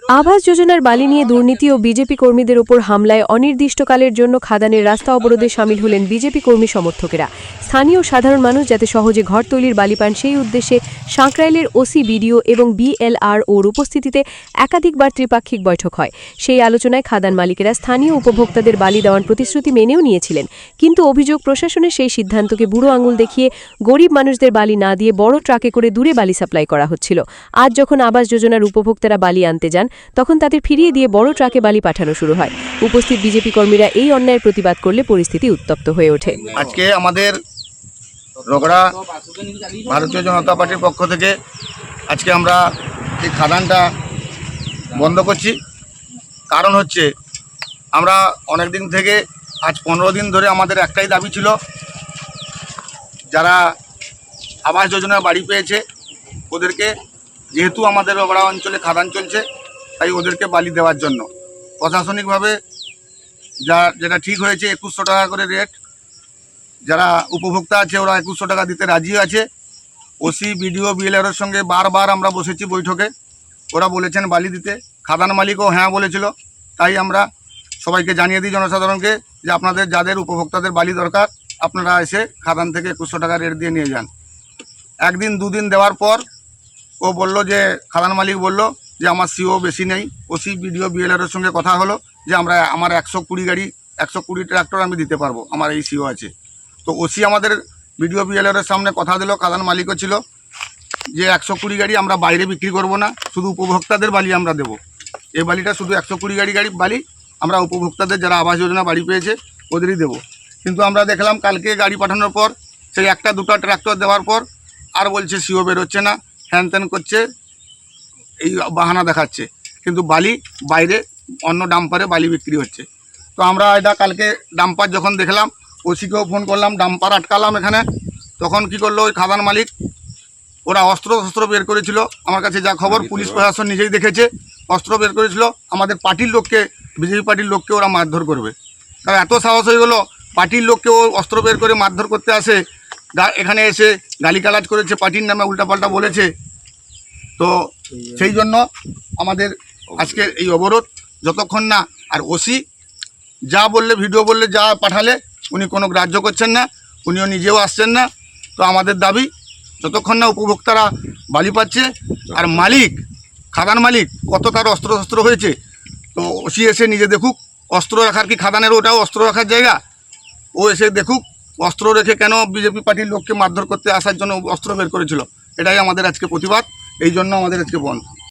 आवास योजनार बाली निये दुर्नीति और बीजेपी कर्मीदेर ओपर हामलाय अनिर्दिष्टकालेर जन्य खादानेर रास्ता अवरोधे शामिल हलेन बीजेपी कर्मी समर्थकेरा। स्थानीय साधारण मानुष जाते सहजे घर तैरिर बाली पान सेई उद्देश्ये सांक्राइलेर ओसि बीडीओ एवं बीएलआरओर उपस्थितिते एकाधिकबार त्रिपाक्षिक बैठक हय। सेई आलोचनाय खादान मालिकेरा स्थानीय उपभोक्तादेर बाली देওয়ার प्रतिश्रुति मेनेও निয়েছিলেন, किन्तु अभियोग प्रशासনের সেই সিদ্ধান্তকে বুড়ো আঙুল দেখিয়ে গরিব মানুষদের বালি না দিয়ে বড় ট্রাকে করে দূরে বালি সাপ্লাই করা হচ্ছিল। আজ যখন আবাস যোজনার উপভোক্তারা বালি আনতে যান তখন তাদের ফিরিয়ে দিয়ে বড় ট্রাকে বালি পাঠানো শুরু হয়। উপস্থিত বিজেপি কর্মীরা এই অন্যায়ের প্রতিবাদ করলে পরিস্থিতি উত্তপ্ত হয়ে ওঠে। আজকে আমাদের রগড়া ভারতীয় জনতা পার্টির পক্ষ থেকে আজকে আমরা এই খাদানটা বন্ধ করছি। কারণ হচ্ছে আমরা অনেক দিন থেকে আজ 15 দিন ধরে আমাদের একটাই দাবি ছিল, যারা আবাস যোজনা বাড়ি পেয়েছে ওদেরকে, যেহেতু আমাদের রগড়া অঞ্চলে খাদান চলছে তাই ওদেরকে বালি দেওয়ার জন্য প্রশাসনিকভাবে যেটা ঠিক হয়েছে 2100 টাকা করে রেট। যারা উপভোক্তা আছে ওরা 2100 টাকা দিতে রাজি আছে। ওসি বিডিও বিএলআরের সঙ্গে বারবার আমরা বসেছি বৈঠকে, ওরা বলেছেন বালি দিতে। খাদান মালিকও হ্যাঁ বলেছিল। তাই আমরা সবাইকে জানিয়ে দিই, জনসাধারণকে, যে আপনাদের যাদের উপভোক্তাদের বালি দরকার আপনারা এসে খাদান থেকে 2100 টাকা রেট দিয়ে নিয়ে যান। একদিন দুদিন দেওয়ার পর ও বলল, যে খাদান মালিক বলল যে আমার সিও বেশি নেই। ওসি বিডিও বিএলআরের সঙ্গে কথা হলো যে আমার 120 গাড়ি 120 ট্রাক্টর আমি দিতে পারবো, আমার এই সিও আছে। তো ওসি আমাদের বিডিও বিএলআরের সামনে কথা দিল, খাদান মালিকও ছিল, যে 120 গাড়ি আমরা বাইরে বিক্রি করব না, শুধু উপভোক্তাদের বালি আমরা দেব। এই বালিটা শুধু 120 গাড়ি বালি আমরা উপভোক্তাদের যারা আবাস যোজনা বাড়ি পেয়েছে ওদেরই দেব। কিন্তু আমরা দেখলাম কালকে গাড়ি পাঠানোর পর সেই একটা দুটো ট্রাক্টর দেওয়ার পর আর বলছে সিও বেরোচ্ছে না, হ্যান ত্যান করছে, এই বাহানা দেখাচ্ছে। কিন্তু বালি বাইরে অন্য ডাম্পারে বালি বিক্রি হচ্ছে। তো আমরা এটা কালকে ডাম্পার যখন দেখলাম, ওসিকেও ফোন করলাম, ডাম্পার আটকালাম এখানে। তখন কি করলো ওই খাদান মালিক, ওরা অস্ত্র বের করেছিল। আমার কাছে যা খবর, পুলিশ প্রশাসন নিজেই দেখেছে, অস্ত্র বের করেছিল। আমাদের পার্টির লোককে, বিজেপি পার্টির লোককে ওরা মারধর করবে। কারণ এত সাহস হয়ে গেলো, পার্টির লোককে ও অস্ত্র বের করে মারধর করতে আসে, এখানে এসে গালিগালাজ করেছে, পার্টির নামে উল্টাপাল্টা বলেছে। তো সেই জন্য আমাদের আজকের এই অবরোধ, যতক্ষণ না আর ওসি যা বললে, ভিডিও বললে, যা পাঠালে উনি কোনো গ্রাহ্য করছেন না, উনিও নিজেও আসছেন না। তো আমাদের দাবি, যতক্ষণ না উপভোক্তারা বালি পাচ্ছে আর মালিক, খাদান মালিক কত তার অস্ত্র হয়েছে, তো ওসি এসে নিজে দেখুক। অস্ত্র রাখার কি খাদানের ওটাও অস্ত্র রাখার জায়গা? ও এসে দেখুক অস্ত্র রেখে কেন বিজেপি পার্টির লোককে মারধর করতে আসার জন্য অস্ত্র বের করেছিল। এটাই আমাদের আজকে প্রতিবাদ, এই জন্য আমাদের আজকে বন্ধ।